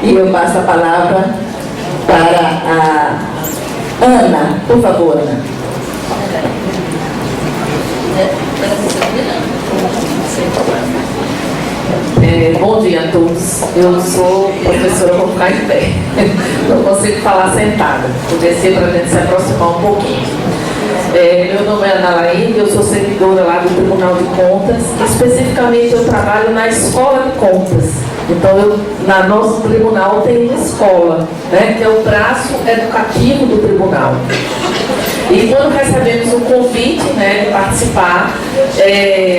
E eu passo a palavra para a Ana, por favor, Ana. Bom dia a todos. Eu sou professora, vou ficar em pé. Não consigo falar sentada. Vou descer para a gente se aproximar um pouquinho. Meu nome é Ana Laíde, eu sou servidora lá do Tribunal de Contas. Especificamente, eu trabalho na Escola de Contas. Então, na nosso tribunal tem uma escola, né, que é o braço educativo do tribunal. E quando recebemos o convite, né, de participar,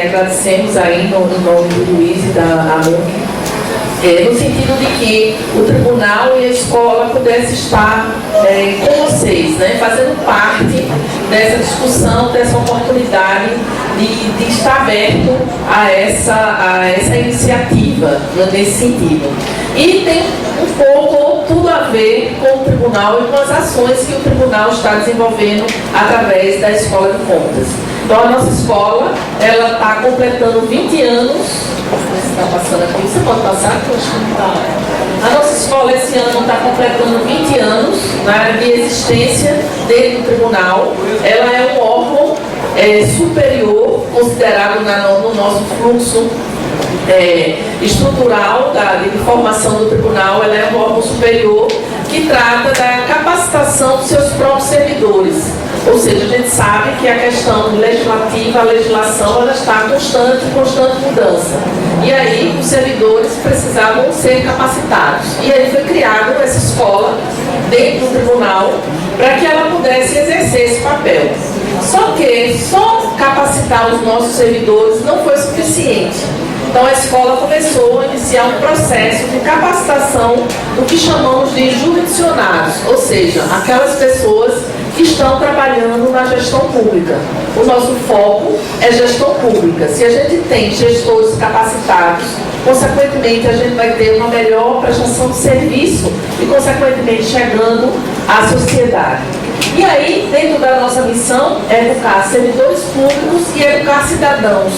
agradecemos aí no nome do Luiz e da AMUC, no sentido de que o tribunal e a escola pudessem estar com vocês, né, fazendo parte dessa discussão, dessa oportunidade de estar aberto a essa iniciativa, nesse sentido. E tem um pouco tudo a ver com o tribunal e com as ações que o tribunal está desenvolvendo através da Escola de Contas. Então, a nossa escola, ela está completando 20 anos. Está passando aqui, você pode passar? Eu acho que não está. A nossa escola esse ano está completando 20 anos, né, de existência dentro do tribunal. Ela é um órgão superior, considerado no nosso fluxo estrutural de formação do tribunal. Ela é um órgão superior que trata da capacitação dos seus próprios servidores. Ou seja, a gente sabe que a questão legislativa, a legislação, ela está em constante mudança. E aí os servidores precisavam ser capacitados. E aí foi criada essa escola dentro do tribunal para que ela pudesse exercer esse papel. Só que só capacitar os nossos servidores não foi suficiente. Então a escola começou a iniciar um processo de capacitação do que chamamos de jurisdicionados, ou seja, aquelas pessoas que estão trabalhando na gestão pública. O nosso foco é gestão pública. Se a gente tem gestores capacitados, consequentemente a gente vai ter uma melhor prestação de serviço e, consequentemente, chegando à sociedade. E aí, dentro da nossa missão, é educar servidores públicos e educar cidadãos.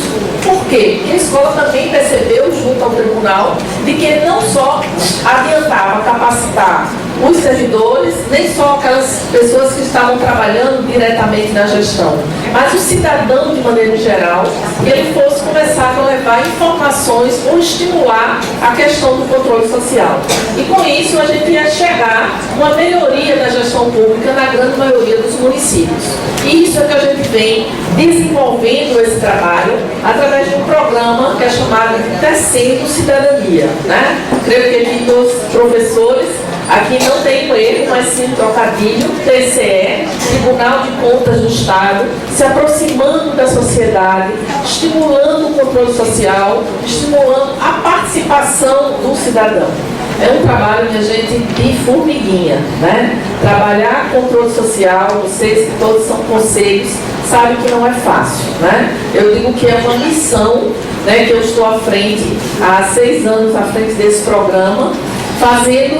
Por quê? Porque a escola também percebeu, junto ao tribunal, de que não só adiantava capacitar os servidores, nem só aquelas pessoas que estavam trabalhando diretamente na gestão, mas o cidadão de maneira geral, que ele fosse começar a levar informações ou estimular a questão do controle social. E com isso a gente ia chegar a uma melhoria da gestão pública na grande maioria dos municípios. E isso é que a gente vem desenvolvendo esse trabalho através de um programa que é chamado de Tecendo Cidadania, né? Creio que aqui todos os professores, aqui não tem um erro, mas sim um trocadilho, TCE, Tribunal de Contas do Estado, se aproximando da sociedade, estimulando o controle social, estimulando a participação do cidadão. É um trabalho, minha gente, de formiguinha, né? Trabalhar controle social, vocês que todos são conselhos, sabem que não é fácil, né? Eu digo que é uma missão, né, que eu estou à frente, há 6 anos à frente desse programa,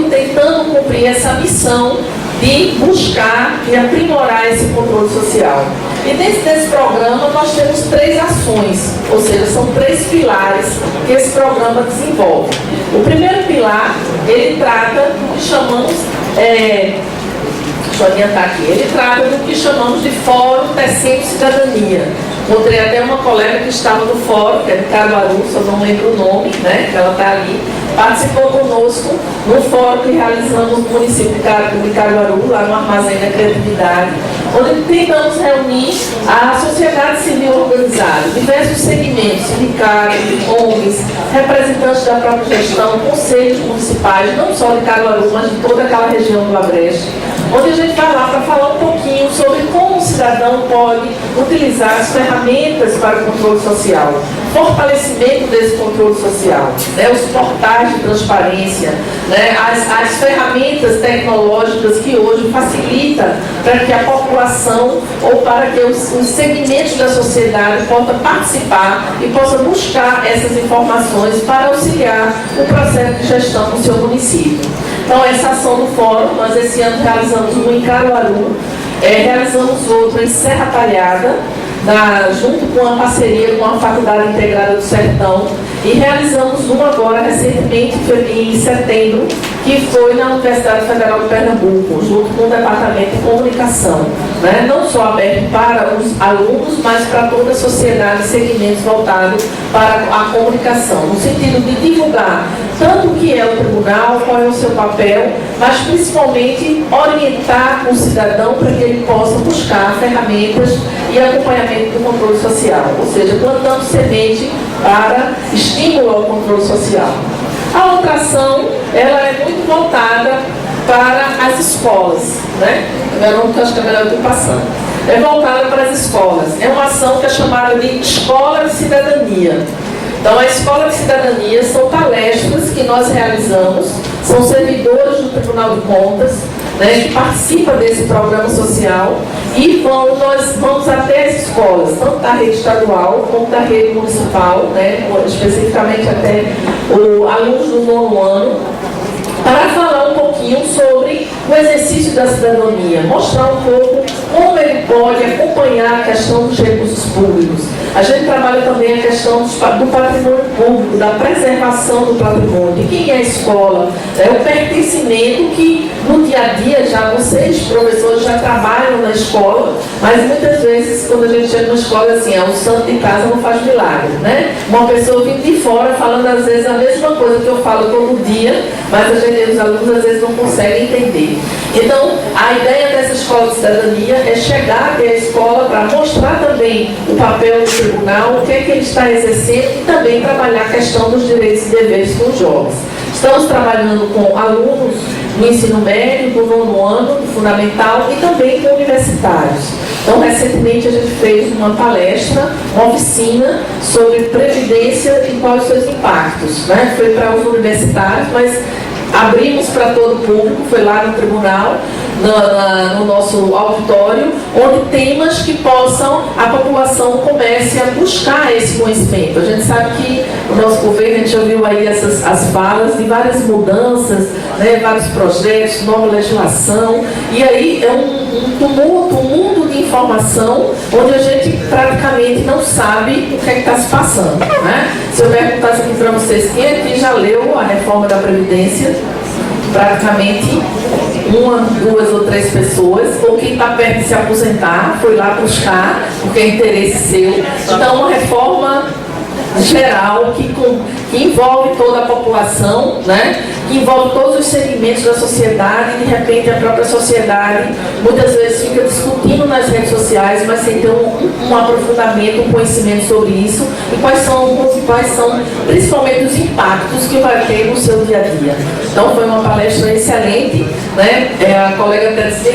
tentando cumprir essa missão de buscar e aprimorar esse controle social. E dentro desse programa nós temos 3 ações, ou seja, são 3 pilares que esse programa desenvolve. O primeiro pilar, ele trata do que chamamos, deixa eu adiantar aqui, ele trata do que chamamos de Fórum Tecendo Cidadania. Encontrei até uma colega que estava no fórum, que é de Caruaru, só não lembro o nome, né, que ela está ali, participou conosco no fórum que realizamos no município de Caruaru, lá no Armazém da Criatividade, onde tentamos reunir a sociedade civil organizada, diversos segmentos, sindicatos, ONGs, representantes da própria gestão, conselhos municipais, não só de Caruaru, mas de toda aquela região do Agreste, onde a gente vai lá para falar um pouquinho sobre como o cidadão pode utilizar as ferramentas para o controle social, fortalecimento desse controle social, né, os portais de transparência, né, as ferramentas tecnológicas que hoje facilitam para que a população ou para que os segmentos da sociedade possam participar e possam buscar essas informações para auxiliar o processo de gestão do seu município. Então, essa ação do fórum, nós esse ano realizamos um em Caruaru, realizamos outro em Serra Talhada, junto com a parceria com a Faculdade Integrada do Sertão, E realizamos uma agora recentemente, em setembro, que foi na Universidade Federal de Pernambuco, junto com o Departamento de Comunicação, né? Não só aberto para os alunos, mas para toda a sociedade, segmentos voltados para a comunicação, no sentido de divulgar tanto o que é o tribunal, qual é o seu papel, mas principalmente orientar o cidadão para que ele possa buscar ferramentas e acompanhamento do controle social, ou seja, plantando semente para estímulo ao controle social. A outra ação, ela é muito voltada para as escolas, né? Eu não acho que é melhor eu passando. É voltada para as escolas. É uma ação que é chamada de Escola de Cidadania. Então, a Escola de Cidadania são palestras que nós realizamos, são servidores do Tribunal de Contas, né, que participam desse programa social e nós vamos até as escolas, tanto da rede estadual como da rede municipal, né, especificamente até alunos do 9º ano, para falar um pouquinho sobre o exercício da cidadania, mostrar um pouco como ele pode acompanhar a questão dos recursos públicos. A gente trabalha também a questão do patrimônio público, da preservação do patrimônio, de quem é a escola, o pertencimento que no dia a dia já vocês, professores, já trabalham na escola, mas muitas vezes quando a gente chega na escola assim, o santo de casa não faz milagre, né? Uma pessoa vindo de fora falando às vezes a mesma coisa que eu falo todo dia, mas os alunos às vezes não conseguem entender. Então, a ideia dessa Escola de Cidadania é chegar até a escola para mostrar também o papel do tribunal, o que é que ele está exercendo e também trabalhar a questão dos direitos e deveres com os jovens. Estamos trabalhando com alunos no ensino médio, do 9º ano, do fundamental e também com universitários. Então, recentemente a gente fez uma palestra, uma oficina sobre previdência e quais os seus impactos, né? Foi para os universitários, mas abrimos para todo o público, foi lá no tribunal, no nosso auditório, onde temas que possam, a população comece a buscar esse conhecimento. A gente sabe que o nosso governo, a gente ouviu aí as falas de várias mudanças, né, vários projetos, nova legislação, e aí é um tumulto, um mundo de informação, onde a gente praticamente não sabe o que é que está se passando, né? Se eu perguntasse aqui para vocês, quem aqui já leu a reforma da Previdência? Praticamente 1, 2 ou 3 pessoas, ou quem está perto de se aposentar, foi lá buscar, porque é interesse seu. Então, uma reforma geral que envolve toda a população, né? Que envolve todos os segmentos da sociedade, e de repente a própria sociedade muitas vezes fica discutindo nas redes sociais, mas sem ter um aprofundamento, um conhecimento sobre isso e quais são principalmente os impactos que vai ter no seu dia a dia. Então foi uma palestra excelente, né? A colega até disse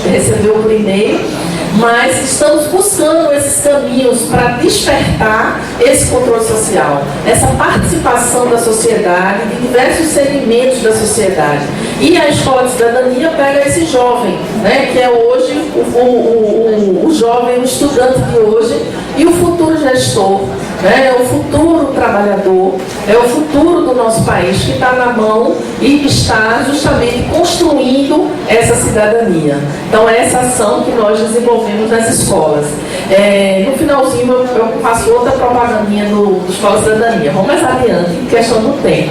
que recebeu o primeiro, mas estamos buscando esses caminhos para despertar esse controle social, essa participação da sociedade, de diversos segmentos da sociedade. E a Escola de Cidadania pega esse jovem, né, que é hoje o jovem, o estudante de hoje e o futuro gestor, né, é o futuro trabalhador, é o futuro do nosso país que está na mão e está justamente construindo essa cidadania. Então é essa ação que nós desenvolvemos nas escolas. No finalzinho eu faço outra propagandinha do Escola de Cidadania. Vamos mais adiante, em questão do tempo.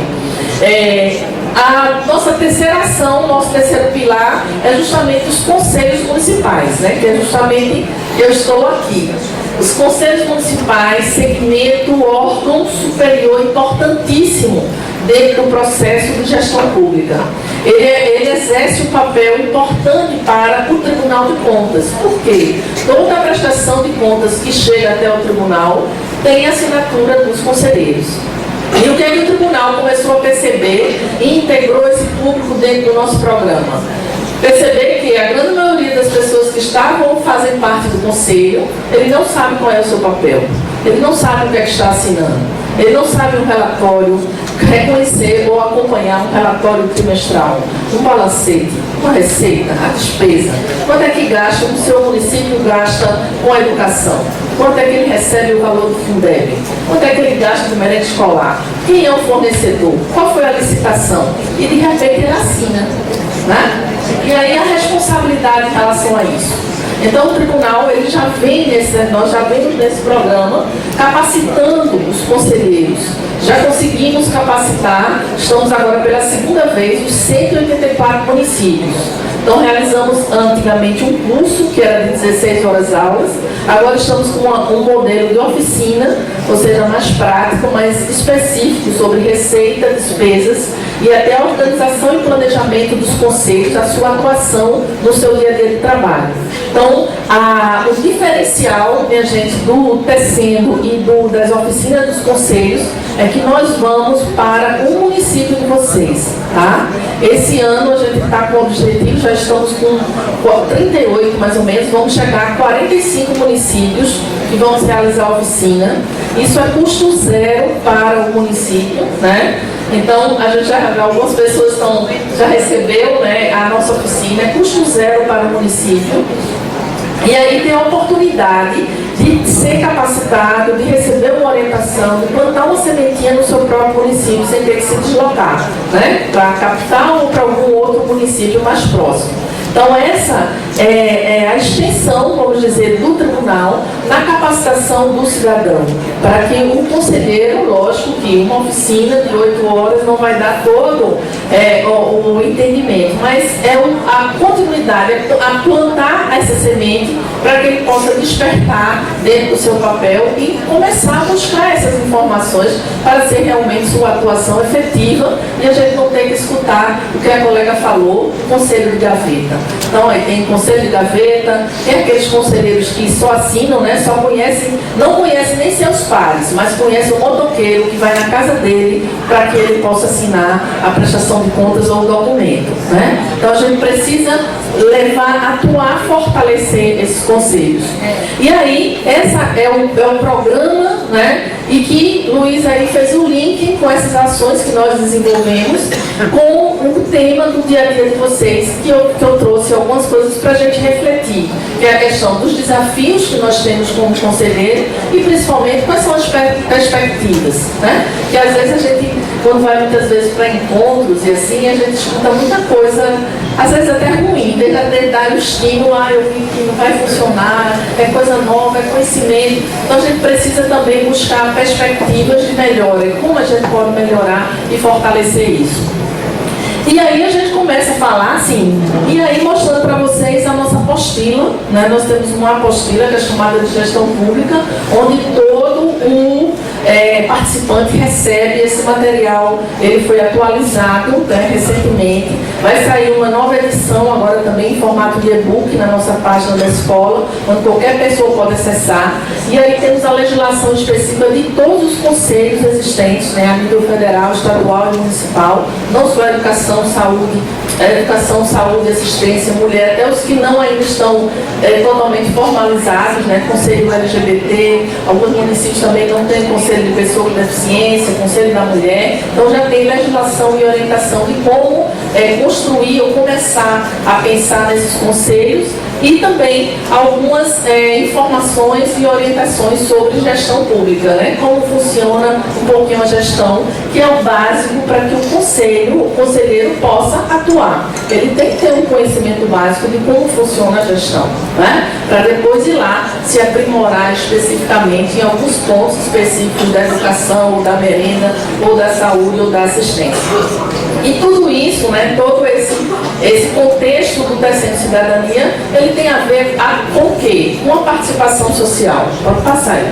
A nossa terceira ação, nosso terceiro pilar é justamente os conselhos municipais, né? Que é justamente, eu estou aqui. Os conselhos municipais, segmento, órgão superior importantíssimo dentro do processo de gestão pública. Ele exerce um papel importante para o Tribunal de Contas. Por quê? Toda a prestação de contas que chega até o tribunal tem a assinatura dos conselheiros. E o que é que o tribunal começou a perceber e integrou esse público dentro do nosso programa? Perceber que a grande maioria das pessoas que estavam fazendo parte do conselho, ele não sabe qual é o seu papel, ele não sabe o que é que está assinando, ele não sabe um relatório, reconhecer ou acompanhar um relatório trimestral, um balancete, uma receita, a despesa, quanto é que gasta, o seu município gasta com a educação, quanto é que ele recebe o valor do Fundeb, quanto é que ele gasta no merenda escolar, quem é o fornecedor, qual foi a licitação, e de repente ele assina, né? E aí a responsabilidade em relação a isso. Então o tribunal ele já vem nós já vemos nesse programa capacitando os conselheiros. Já conseguimos capacitar, estamos agora pela segunda vez, os 184 municípios. Então realizamos antigamente um curso que era de 16 horas aulas, agora estamos com um modelo de oficina, ou seja, mais prático, mais específico sobre receita, despesas e até a organização e planejamento dos conselhos, a sua atuação no seu dia a dia de trabalho. Então, o diferencial, minha gente, do Tecendo e das oficinas dos conselhos é que nós vamos para o município de vocês, tá? Esse ano a gente está com o objetivo, já estamos com 38 mais ou menos, vamos chegar a 45 municípios que vamos realizar a oficina. Isso é custo zero para o município, né? Então, a gente algumas pessoas já recebeu, né, a nossa oficina, é custo zero para o município. E aí tem a oportunidade de ser capacitado, de receber uma orientação, de plantar uma sementinha no seu próprio município sem ter que se deslocar, né, para a capital ou para algum outro município mais próximo. Então essa é a extensão, vamos dizer, do tribunal na capacitação do cidadão, para que o conselheiro, lógico que uma oficina de 8 horas não vai dar todo o entendimento, mas é a continuidade, a plantar essa semente para que ele possa despertar dentro do seu papel e começar a buscar essas informações para ser realmente sua atuação efetiva e a gente não ter que escutar o que a colega falou, o conselho de gaveta. Então, aí tem conselho de gaveta, tem aqueles conselheiros que só assinam, né, só conhecem, não conhecem nem seus pares, mas conhecem o motoqueiro que vai na casa dele para que ele possa assinar a prestação de contas ou o documento, né? Então, a gente precisa atuar, fortalecer esses conselhos. E aí, essa é um programa, né, e que Luiz aí fez o link com essas ações que nós desenvolvemos com o tema do dia a dia de vocês, que eu trouxe algumas coisas para a gente refletir, que é a questão dos desafios que nós temos como conselheiro e principalmente quais são as perspectivas, né? Que às vezes a gente, quando vai muitas vezes para encontros e assim, a gente escuta muita coisa, às vezes até ruim, desde dar o estímulo, eu vi que não vai funcionar, é coisa nova, é conhecimento. Então a gente precisa também buscar perspectivas de melhora e como a gente pode melhorar e fortalecer isso. E aí a gente começa a falar assim, e aí mostrando para vocês a nossa apostila, né? Nós temos uma apostila que é chamada de gestão pública, onde todo o participante recebe esse material. Ele foi atualizado, né, recentemente. Vai sair uma nova edição agora também em formato de e-book na nossa página da escola, onde qualquer pessoa pode acessar. E aí temos a legislação específica de todos os conselhos existentes, né, a nível federal, estadual e municipal, não só a educação, saúde, assistência, mulher, até os que não ainda estão totalmente formalizados, né, conselho LGBT, alguns municípios também não têm conselho de pessoa com deficiência, conselho da mulher, então já tem legislação e orientação de como construir ou começar a pensar nesses conselhos e também algumas informações e orientações sobre gestão pública, né? Como funciona um pouquinho a gestão, que é o básico para que o conselheiro possa atuar. Ele tem que ter um conhecimento básico de como funciona a gestão, né? Para depois ir lá se aprimorar especificamente em alguns pontos específicos da educação, ou da merenda, ou da saúde, ou da assistência. E tudo isso, né, todo esse contexto do Tecendo Cidadania, ele tem a ver com o quê? Com a participação social. Pode passar aí.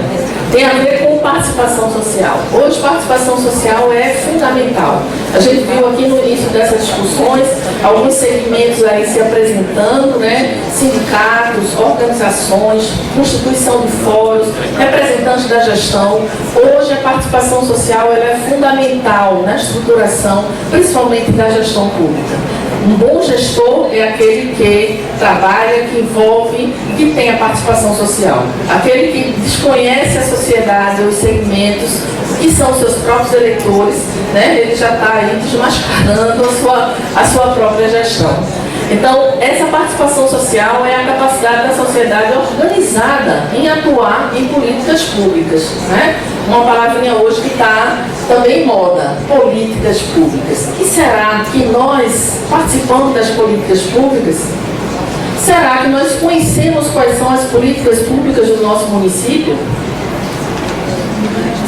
Tem a ver com participação social. Hoje, participação social é fundamental. A gente viu aqui no início dessas discussões alguns segmentos aí se apresentando, né? Sindicatos, organizações, constituição de fóruns, representantes da gestão. Hoje, a participação social ela é fundamental na estruturação, principalmente da gestão pública. Um bom gestor é aquele que trabalha, que envolve, que tem a participação social. Aquele que desconhece a sociedade, os segmentos, que são seus próprios eleitores, né? Ele já está aí desmascarando a sua própria gestão. Então, essa participação social é a capacidade da sociedade organizada em atuar em políticas públicas, né? Uma palavrinha hoje que está também em moda, políticas públicas. E será que nós participamos das políticas públicas? Será que nós conhecemos quais são as políticas públicas do nosso município?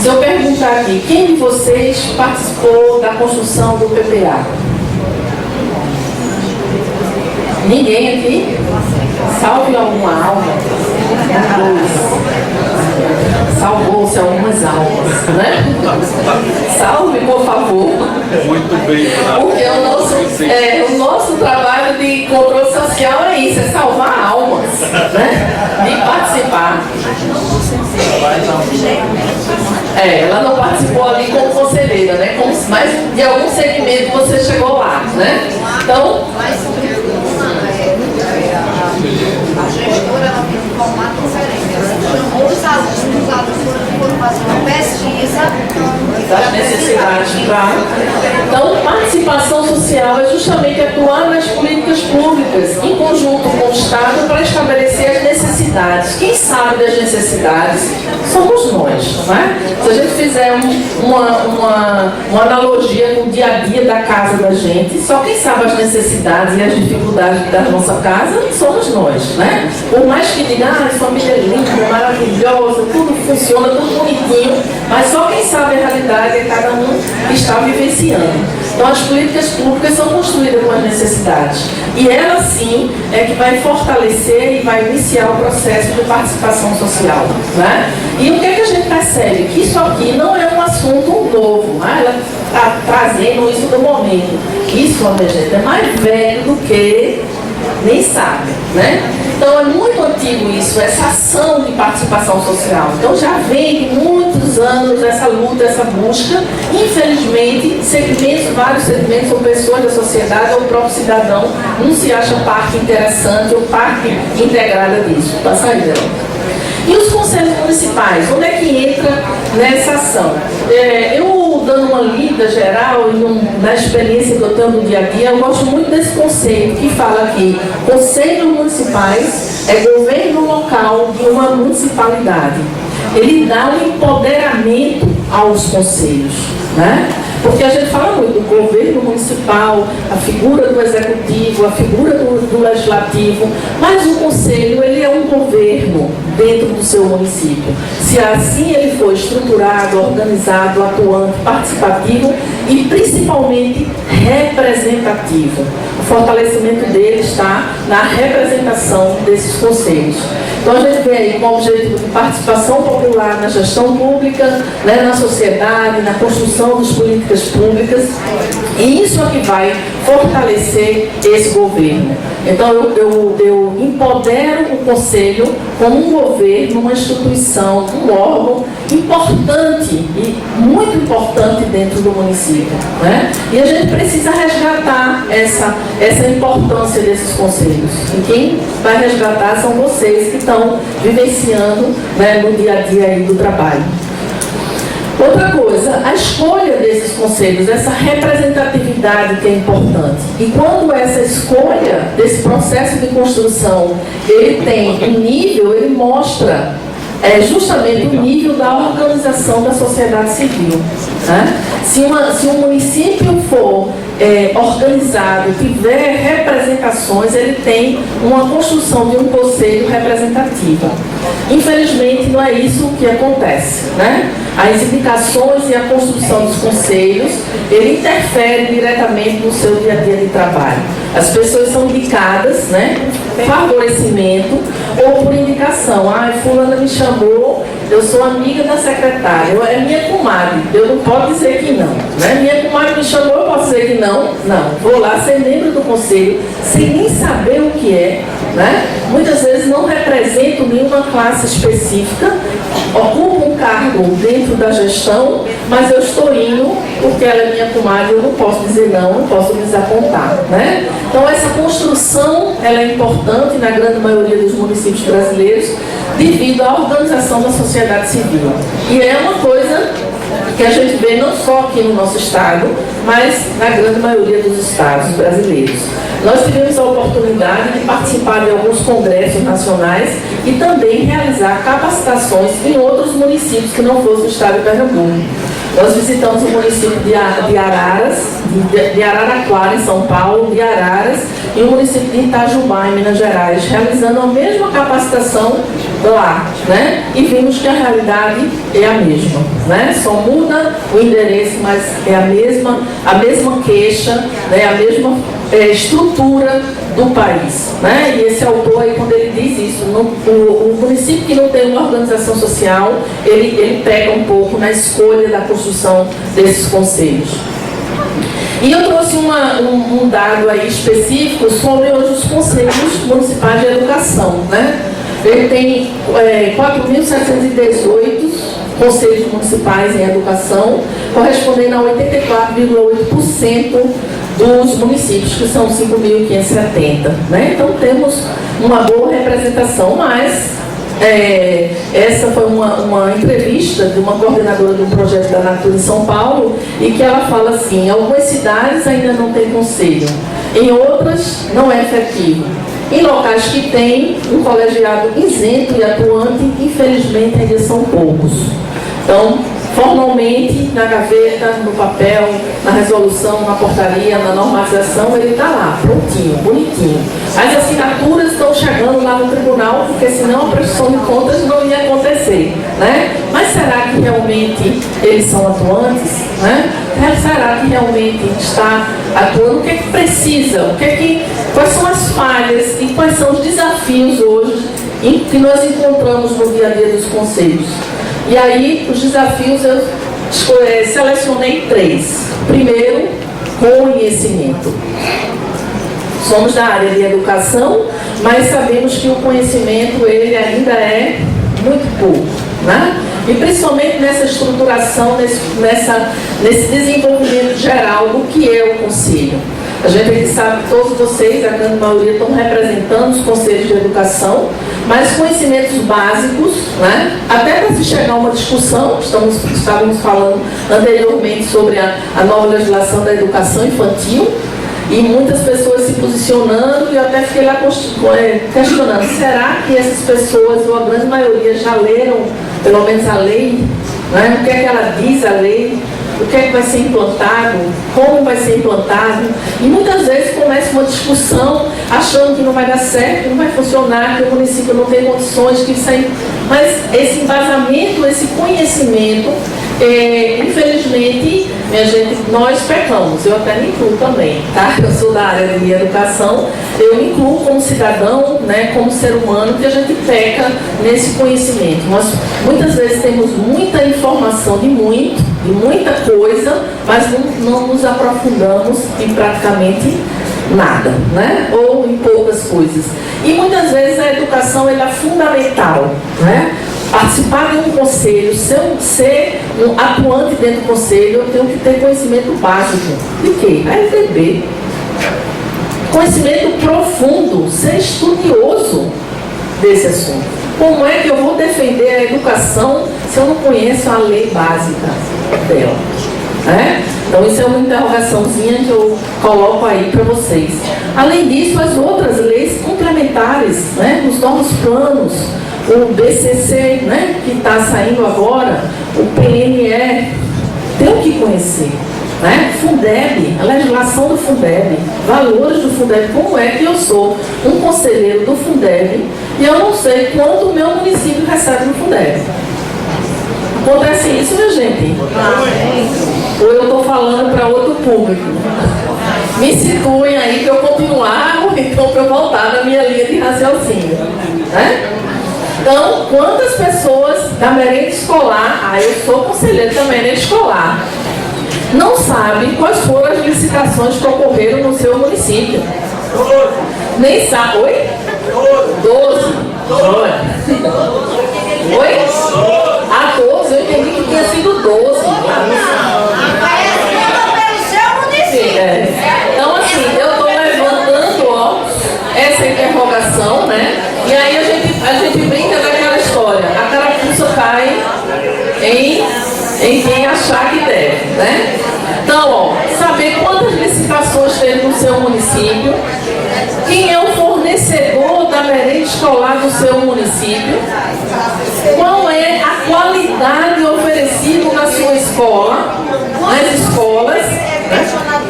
Se eu perguntar aqui, quem de vocês participou da construção do PPA? Ninguém aqui? Salve alguma alma. Salvou-se algumas almas, né? Salve, por favor. Muito bem. Porque o nosso trabalho de controle social é isso, é salvar almas, né? De participar. Ela não participou ali como conselheira, né? Mas de algum segmento você chegou lá, né? Então, a gestora ela fez um formato diferente. Ela chamou os alunos foram fazer uma pesquisa das necessidades. Então, participação social é justamente atuar nas políticas públicas em conjunto com o Estado para estabelecer as necessidades. Quem sabe das necessidades somos nós, não é? Se a gente fizer uma analogia com o dia a dia da casa da gente, só quem sabe as necessidades e as dificuldades da nossa casa somos nós, né? Por mais que diga, família linda, maravilhosa, tudo funciona, tudo bonitinho, mas só quem sabe a realidade é cada um que está vivenciando. Então as políticas públicas são construídas com as necessidades. E ela sim é que vai fortalecer e vai iniciar o processo de participação social, né? E o que é que a gente percebe? Que isso aqui não é um assunto novo, né? Ela está trazendo isso do momento. Isso, minha gente, é mais velho do que nem sabe, né? Então é muito antigo isso, essa ação de participação social. Então já vem de muitos anos essa luta, essa busca. Infelizmente, vários segmentos ou pessoas da sociedade ou o próprio cidadão não se acha parte interessante ou parte integrada disso. Passa aí, Verônica. E os conselhos municipais, onde é que entra nessa ação? Eu, dando uma lida geral e na experiência que eu tenho no dia a dia, eu gosto muito desse conceito que fala aqui: conselhos municipais é governo local de uma municipalidade. Ele dá um empoderamento aos conselhos, né? Porque a gente fala muito do governo municipal, a figura do executivo, a figura do legislativo, mas o conselho, ele é um governo dentro do seu município. Se assim ele for estruturado, organizado, atuante, participativo e principalmente representativo. O fortalecimento dele está na representação desses conselhos. Então a gente vê aí com o objetivo de participação popular na gestão pública, né, na sociedade, na construção das políticas públicas, e isso é que vai fortalecer esse governo. Então eu empodero o Conselho como um governo, uma instituição, um órgão importante e muito importante dentro do município, né? E a gente precisa resgatar essa importância desses conselhos. E quem vai resgatar são vocês que estão vivenciando, né, no dia a dia aí do trabalho. Outra coisa, a escolha desses conselhos, essa representatividade que é importante. E quando essa escolha desse processo de construção, ele tem um nível, ele mostra justamente o nível da organização da sociedade civil, né? Se um município for organizado, tiver representações, ele tem uma construção de um conselho representativa. Infelizmente, não é isso que acontece, né? As indicações e a construção dos conselhos, ele interfere diretamente no seu dia a dia de trabalho. As pessoas são indicadas, né, por favorecimento ou por indicação. Fulana me chamou, eu sou amiga da secretária, é minha comadre, eu não posso dizer que não, né? Minha comadre me chamou, eu posso dizer que não? Não. Vou lá ser membro do conselho, sem nem saber o que é, né? Muitas vezes não represento nenhuma classe específica, ocupo um cargo dentro da gestão, mas eu estou indo porque ela é minha comadre, eu não posso dizer não posso desapontar, né? Então essa construção, ela é importante na grande maioria dos municípios brasileiros, devido à organização da sociedade civil. E é uma coisa que a gente vê não só aqui no nosso estado, mas na grande maioria dos estados brasileiros. Nós tivemos a oportunidade de participar de alguns congressos nacionais e também realizar capacitações em outros municípios que não fossem o estado de Pernambuco. Nós visitamos o município de Araras, de Araraquara, em São Paulo, de Araras, e o município de Itajubá, em Minas Gerais, realizando a mesma capacitação lá, né? E vimos que a realidade é a mesma, né? Só muda o endereço, mas é a mesma queixa, né? A mesma estrutura do país, né? E esse autor aí, quando ele diz isso, o município que não tem uma organização social, ele pega um pouco na escolha da construção desses conselhos. E eu trouxe um dado aí específico sobre hoje os conselhos municipais de educação, né? Ele tem 4.718 conselhos municipais em educação, correspondendo a 84,8% dos municípios, que são 5.570, né? Então temos uma boa representação, mas essa foi uma entrevista de uma coordenadora do projeto da Natura em São Paulo, e que ela fala assim: em algumas cidades ainda não tem conselho, em outras não é efetivo. Em locais que tem um colegiado isento e atuante, infelizmente ainda são poucos. Então, formalmente, na gaveta, no papel, na resolução, na portaria, na normatização, ele está lá, prontinho, bonitinho. As assinaturas estão chegando lá no tribunal, porque senão a prestação de contas não ia acontecer, né? Mas será que realmente eles são atuantes, né? Será que realmente está atuando? O que é que precisa? Quais são as falhas e quais são os desafios hoje que nós encontramos no dia a dia dos conselhos? E aí, os desafios eu selecionei 3. Primeiro, conhecimento. Somos da área de educação, mas sabemos que o conhecimento ele ainda é muito pouco, né? E principalmente nessa estruturação, nesse desenvolvimento geral do que é o conselho. A gente sabe que todos vocês, a grande maioria, estão representando os conselhos de educação, mas conhecimentos básicos, né? Até para se chegar a uma discussão, estávamos falando anteriormente sobre a nova legislação da educação infantil, e muitas pessoas se posicionando, e eu até fiquei lá questionando: será que essas pessoas, ou a grande maioria, já leram pelo menos a lei? Né? O que é que ela diz, a lei? O que é que vai ser implantado, como vai ser implantado, e muitas vezes começa uma discussão achando que não vai dar certo, que não vai funcionar, que o município não tem condições, que isso aí... Mas esse embasamento, esse conhecimento, infelizmente, minha gente, nós pecamos. Eu até me incluo também, tá? Eu sou da área de municipal, eu me incluo como cidadão, né, como ser humano, que a gente peca nesse conhecimento. Nós muitas vezes temos muita informação de muita coisa, mas não nos aprofundamos em praticamente nada, né? Ou em poucas coisas. E muitas vezes a educação ela é fundamental, né? Participar de um conselho, ser um atuante dentro do conselho, eu tenho que ter conhecimento básico. De quê? A LDB. Conhecimento profundo, ser estudioso desse assunto. Como é que eu vou defender a educação se eu não conheço a lei básica dela? Né? Então isso é uma interrogaçãozinha que eu coloco aí para vocês. Além disso, as outras leis complementares, né? Os novos planos, o BCC, né? Que está saindo agora, o PNE, tem que conhecer. Né? Fundeb, a legislação do Fundeb, valores do Fundeb. Como é que eu sou um conselheiro do Fundeb e eu não sei quanto o meu município recebe no Fundeb? Acontece isso, minha gente? Ou eu estou falando para outro público? Me situem aí para eu continuar, ou então para eu voltar na minha linha de raciocínio. Né? Então, quantas pessoas da merenda escolar, eu sou conselheiro da merenda escolar, não sabe quais foram as licitações que ocorreram no seu município? Nem sabe. Oi? 12. Oi? 12, eu entendi que tinha sido 12. Então, assim, eu estou levantando essa interrogação, né? E aí a gente brinca daquela história. A carapuça cai em quem achar que deve, né? Então, saber quantas licitações teve no seu município, quem é o fornecedor da merenda escolar do seu município, qual é a qualidade oferecida na sua escola, nas escolas, né?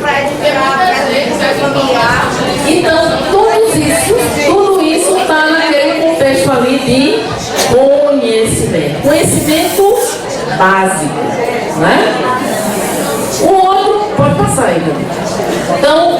para educar, para familiar. Então, tudo isso está naquele contexto ali de conhecimento. Conhecimento básico, né? O outro, pode passar ainda. Então,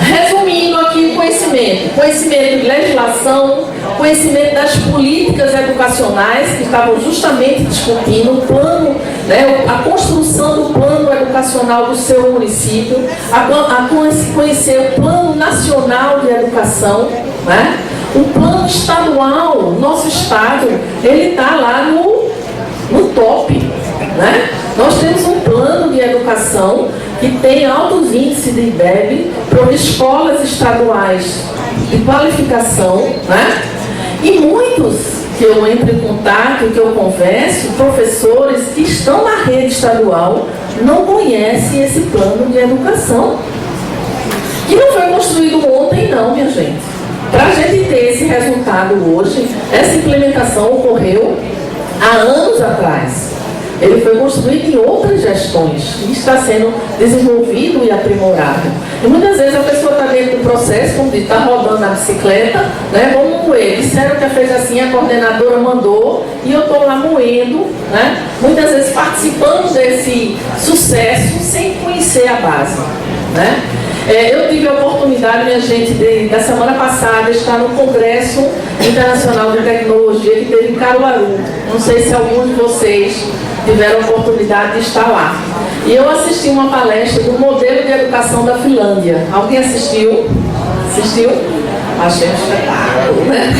resumindo aqui o conhecimento. Conhecimento de legislação, conhecimento das políticas educacionais, que estavam justamente discutindo o plano, né, a construção do plano educacional do seu município, a conhecer o Plano Nacional de Educação, né? O plano estadual, nosso estado, ele está lá no top, né? Nós temos um plano de educação que tem altos índices de IBEB para escolas estaduais de qualificação, né? E muitos que eu entro em contato, que eu converso, professores que estão na rede estadual, não conhecem esse plano de educação. Que não foi construído ontem não, minha gente. Para a gente ter esse resultado hoje, essa implementação ocorreu há anos atrás. Ele foi construído em outras gestões e está sendo desenvolvido e aprimorado. E muitas vezes a pessoa está dentro do processo, como diz, está rodando a bicicleta, né? Vamos moer. Disseram que fez assim, a coordenadora mandou e eu estou lá moendo, né? Muitas vezes participando desse sucesso sem conhecer a base, né? Eu tive a oportunidade, minha gente, da semana passada, estar no Congresso Internacional de Tecnologia que teve em Caruaru. Não sei se alguns de vocês tiveram a oportunidade de estar lá. E eu assisti uma palestra do modelo de educação da Finlândia. Alguém assistiu? Assistiu? Achei um espetáculo, né?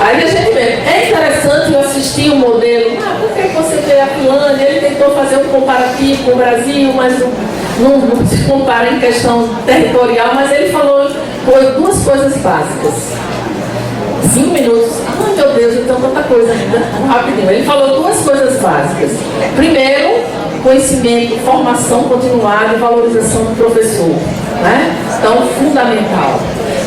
Aí a gente vê, é interessante eu assistir o modelo. Por que você vê a Finlândia? Ele tentou fazer um comparativo com o Brasil, mas não se compara em questão territorial, mas ele falou duas coisas básicas. 5 minutos. Ai, meu Deus, então tanta coisa ainda. Rapidinho. Ele falou duas coisas básicas. Primeiro, conhecimento, formação continuada e valorização do professor, né? Então, fundamental.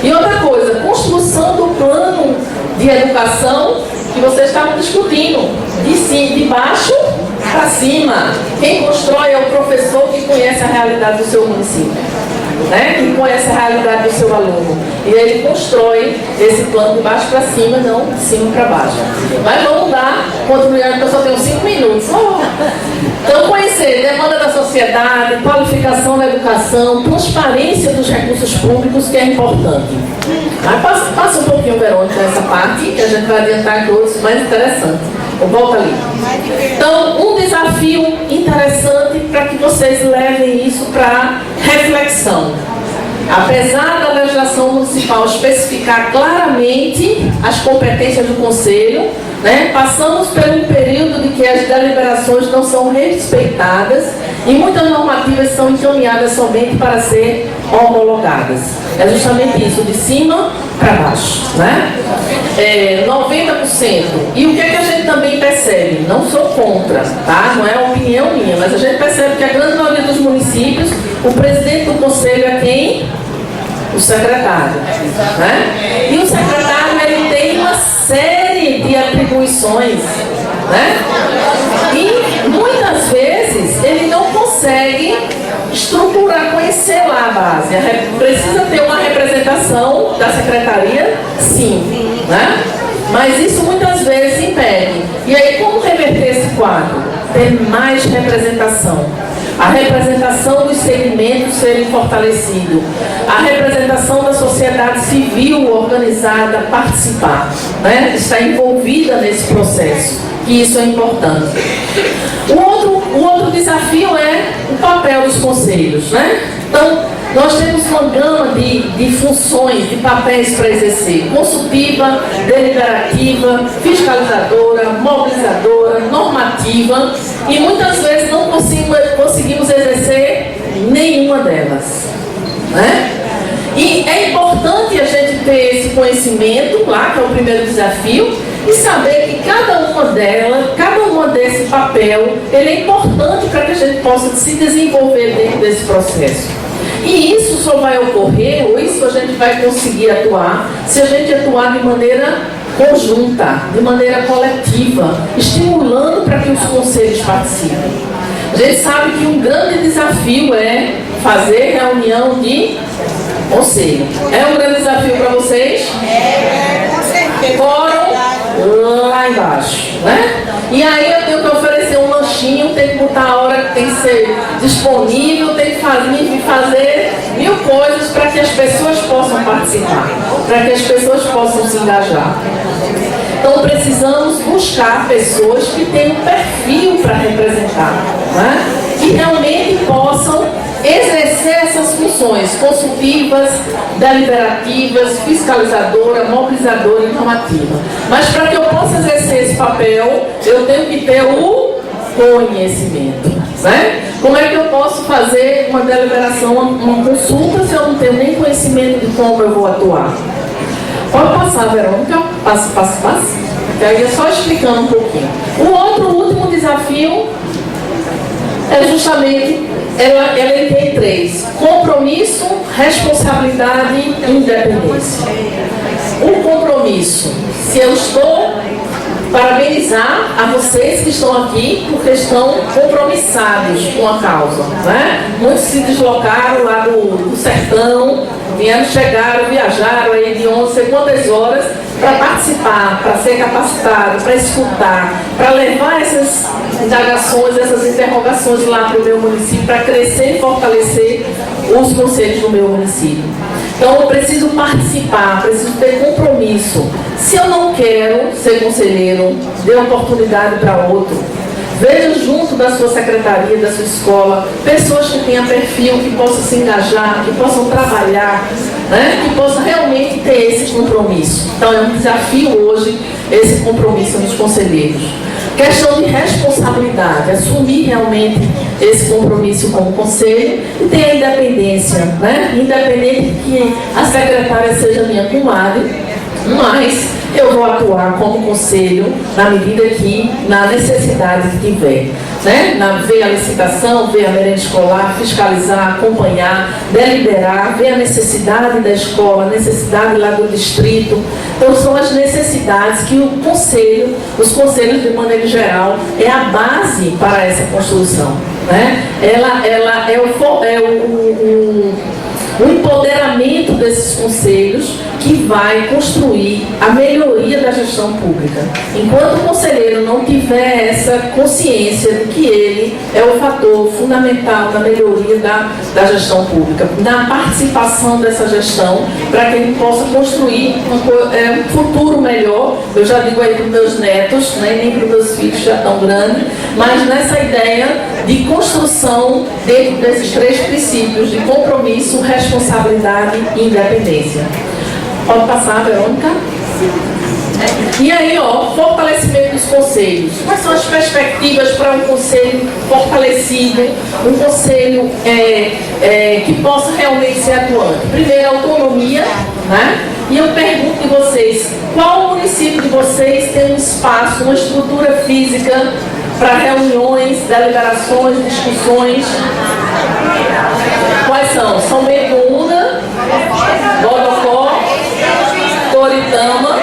E outra coisa, construção do plano de educação que vocês estavam discutindo, de baixo para cima. Quem constrói é o professor que conhece a realidade do seu município, né? Que conhece a realidade do seu aluno. E ele constrói esse plano de baixo para cima, não de cima para baixo. Mas vamos dar continuidade, porque eu só tenho 5 minutos. Então, conhecer demanda da sociedade, qualificação da educação, transparência dos recursos públicos, que é importante. Mas passa um pouquinho, Verônica, nessa parte, que a gente vai adiantar que outros mais interessantes. Volta ali. Então, um desafio interessante para que vocês levem isso para reflexão. Apesar da legislação municipal especificar claramente as competências do Conselho, né, passamos por um período de que as deliberações não são respeitadas e muitas normativas são encaminhadas somente para ser homologadas. É justamente isso, de cima para baixo, né? 90%. E o que é que a gente também percebe? Não sou contra, tá? Não é opinião minha, mas a gente percebe que a grande maioria dos municípios, o presidente do conselho é quem? O secretário, né? E o secretário, ele tem uma série de atribuições, né? E muitas vezes ele não consegue estruturar, conhecer lá a base. Precisa ter uma representação da secretaria, sim, né? Mas isso muitas vezes impede. E aí, como reverter esse quadro? Ter mais representação. A representação dos segmentos serem fortalecidos. A representação da sociedade civil organizada participar, né? Estar envolvida nesse processo. E isso é importante. O outro desafio é o papel dos conselhos, né? Então, nós temos uma gama de funções, de papéis para exercer: consultiva, deliberativa, fiscalizadora, mobilizadora, normativa, e muitas vezes não conseguimos exercer nenhuma delas, né? E é importante a gente ter esse conhecimento lá, que é o primeiro desafio, e saber que cada uma desse papel, ele é importante para que a gente possa se desenvolver dentro desse processo. E isso só vai ocorrer, ou isso a gente vai conseguir atuar, se a gente atuar de maneira conjunta, de maneira coletiva, estimulando para que os conselhos participem. A gente sabe que um grande desafio é fazer reunião de conselho. É um grande desafio para vocês? Foram lá embaixo, né? E aí eu tenho que oferecer um lanchinho, tem que botar a hora que tem que ser disponível, tem que fazer mil coisas para que as pessoas possam participar, para que as pessoas possam se engajar. Então precisamos buscar pessoas que tenham perfil para representar, né? Que realmente possam exercer essas funções consultivas, deliberativas, fiscalizadora, mobilizadora e normativa. Mas para que eu possa exercer esse papel, eu tenho que ter o conhecimento, né? Como é que eu posso fazer uma deliberação, uma consulta, se eu não tenho nem conhecimento de como eu vou atuar? Pode passar, Verônica, passo. Que aí é só explicando um pouquinho. O último desafio é justamente, ela tem 3: compromisso, responsabilidade e independência. O compromisso, se eu estou parabenizar a vocês que estão aqui, porque estão compromissados com a causa, né? Muitos se deslocaram lá do sertão, viajaram aí de 11 sei quantas horas para participar, para ser capacitado, para escutar, para levar essas indagações, essas interrogações lá para o meu município, para crescer e fortalecer os conselhos do meu município. Então eu preciso participar, preciso ter compromisso. Se eu não quero ser conselheiro, dê oportunidade para outro. Veja junto da sua secretaria, da sua escola, pessoas que tenham perfil, que possam se engajar, que possam trabalhar, né? Que possam realmente ter esse compromisso. Então é um desafio hoje esse compromisso dos conselheiros. Questão de responsabilidade, assumir realmente esse compromisso como conselho e ter a independência, né? Independente de que a secretária seja minha comadre, mas eu vou atuar como conselho na medida que, na necessidade que tiver, né? Ver a licitação, ver a merenda escolar, fiscalizar, acompanhar, deliberar, ver a necessidade da escola, a necessidade lá do distrito. Então são as necessidades que o conselho, os conselhos de maneira geral, é a base para essa construção, né? Ela é o empoderamento desses conselhos que vai construir a melhoria da gestão pública. Enquanto o conselheiro não tiver essa consciência de que ele é o fator fundamental da melhoria da gestão pública, na participação dessa gestão, para que ele possa construir um futuro melhor, eu já digo aí para os meus netos, né, nem para os meus filhos já tão grandes, mas nessa ideia de construção dentro desses 3 princípios de compromisso, responsabilidade e independência. Pode passar, Verônica. E aí, fortalecimento dos conselhos. Quais são as perspectivas para um conselho fortalecido, um conselho que possa realmente ser atuante? Primeiro, autonomia, né? E eu pergunto de vocês, qual município de vocês tem um espaço, uma estrutura física para reuniões, deliberações, discussões? Quais são? São Meduna, Bodocó, Toritama,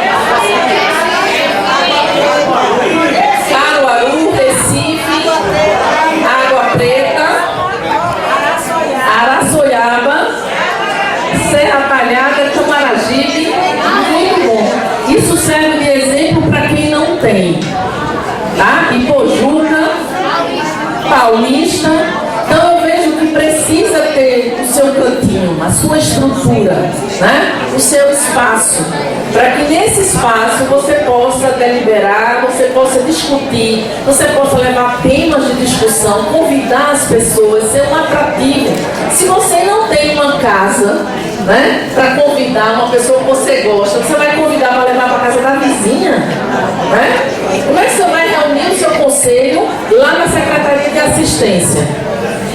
Caruaru, Recife, Água Preta, Araçoiaba, Serra Talhada, Camaragibe. Muito bom. Isso serve de exemplo para quem não tem, tá? Ipojuca, Paulista. Então eu vejo que precisa ter o seu cantinho, a sua estrutura, né? O seu espaço, para que nesse espaço você possa deliberar, você possa discutir, você possa levar temas de discussão, convidar as pessoas, ser um atrativo. Se você não tem uma casa, né, para convidar uma pessoa que você gosta, você vai convidar para levar para a casa da vizinha, né? Como é que você vai reunir o seu conselho lá na Secretaria de Assistência,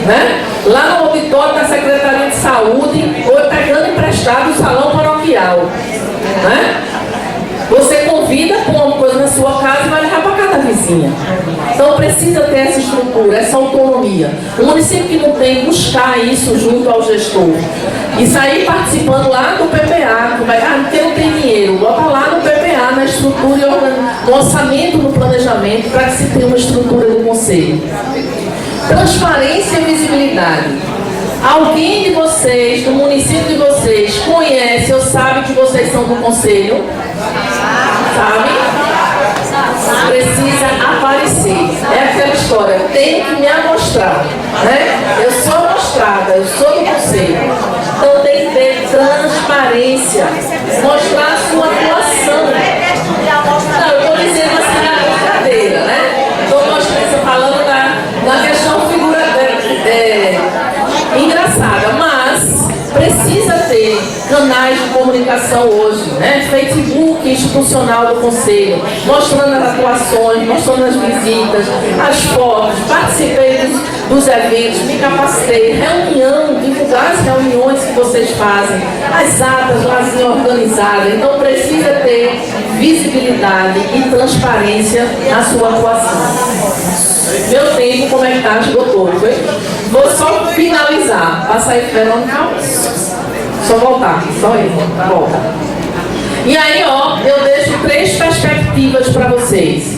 né? Lá no auditório da Secretaria de Saúde, ou pegando emprestado o salão paroquial, né? Você convida com uma coisa na sua casa e vai levar para casa da vizinha. Então precisa ter essa estrutura, essa autonomia. O município que não tem, buscar isso junto ao gestor. E sair participando lá do PPA, porque não tem dinheiro, bota lá no PPA, na estrutura e no orçamento, no planejamento, para que se tenha uma estrutura do conselho. Transparência e visibilidade. Alguém de vocês, do município de vocês, conhece ou sabe que vocês são do conselho? Sabe? Precisa aparecer. É aquela história, tem que me amostrar, né? Eu sou mostrada, eu sou do conselho. Então tem que ter transparência, mostrar a sua atuação. Não, eu estou dizendo assim na brincadeira, né? Estou falando na questão figura engraçada, mas precisa ter canais de comunicação hoje, né? Facebook institucional do Conselho, mostrando as atuações, mostrando as visitas, as fotos, participei dos eventos, me capacitei, reunião, divulgar as reuniões que vocês fazem, as atas lazinha organizada. Então precisa ter visibilidade e transparência na sua atuação. Meu tempo, como é que tá? Chegou todo, foi? Vou só finalizar. Passa aí, Verônica. Só voltar, só aí, volta. E aí, ó, eu deixo 3 perspectivas para vocês.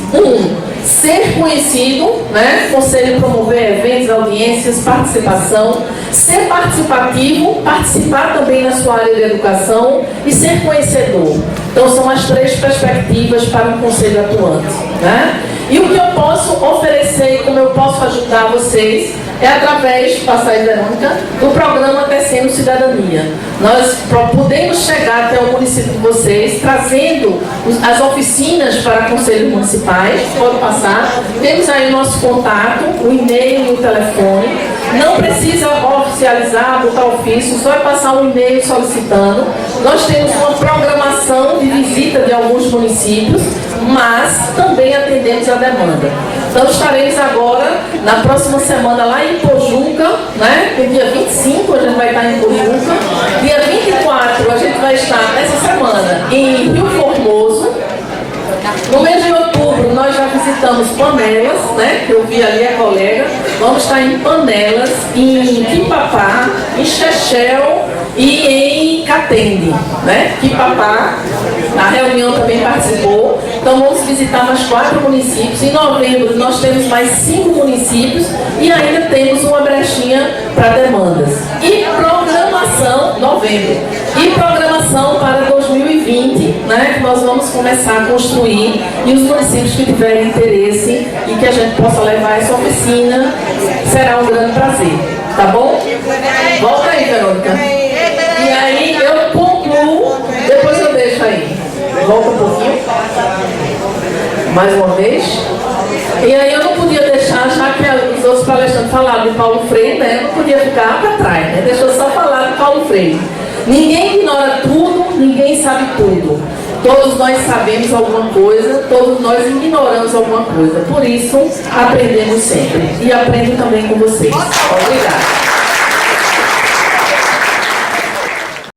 Ser conhecido, né? Conselho promover eventos, audiências, participação. Ser participativo, participar também na sua área de educação e ser conhecedor. Então, são as 3 perspectivas para um conselho atuante, né? E o que eu posso oferecer e como eu posso ajudar vocês é através, passar aí, Verônica, do programa Tecendo Cidadania. Nós podemos chegar até o município de vocês, trazendo as oficinas para conselhos municipais, pode passar. Temos aí o nosso contato, o e-mail e o telefone. Não precisa oficializar, botar ofício, só é passar um e-mail solicitando. Nós temos uma programação de visita de alguns municípios, mas também atendemos a demanda. Então estaremos agora, na próxima semana, lá em Pojuca, né? No dia 25 a gente vai estar em Pojuca. Dia 24 a gente vai estar, nessa semana, em Rio Formoso. No mês de outubro nós já visitamos Panelas, né? Que eu vi ali a colega. Vamos estar em Panelas, em Quipapá, em Chechel e em Catende, né? Quipapá, a reunião também participou. Então vamos visitar mais 4 municípios. Em novembro nós temos mais 5 municípios e ainda temos uma brechinha para demandas. E programação, novembro. E programação para 2020, né? Que nós vamos começar a construir e os municípios que tiverem interesse e que a gente possa levar essa oficina, será um grande prazer. Tá bom? Volta aí, Verônica. E aí eu concluo, depois eu deixo aí. Volta um pouquinho. Mais uma vez. E aí eu não podia deixar, já que os outros palestrantes falaram de Paulo Freire, né? Eu não podia ficar para trás, né? Deixa eu só falar de Paulo Freire. Ninguém ignora tudo, ninguém sabe tudo. Todos nós sabemos alguma coisa, todos nós ignoramos alguma coisa. Por isso, aprendemos sempre. E aprendo também com vocês. Obrigada.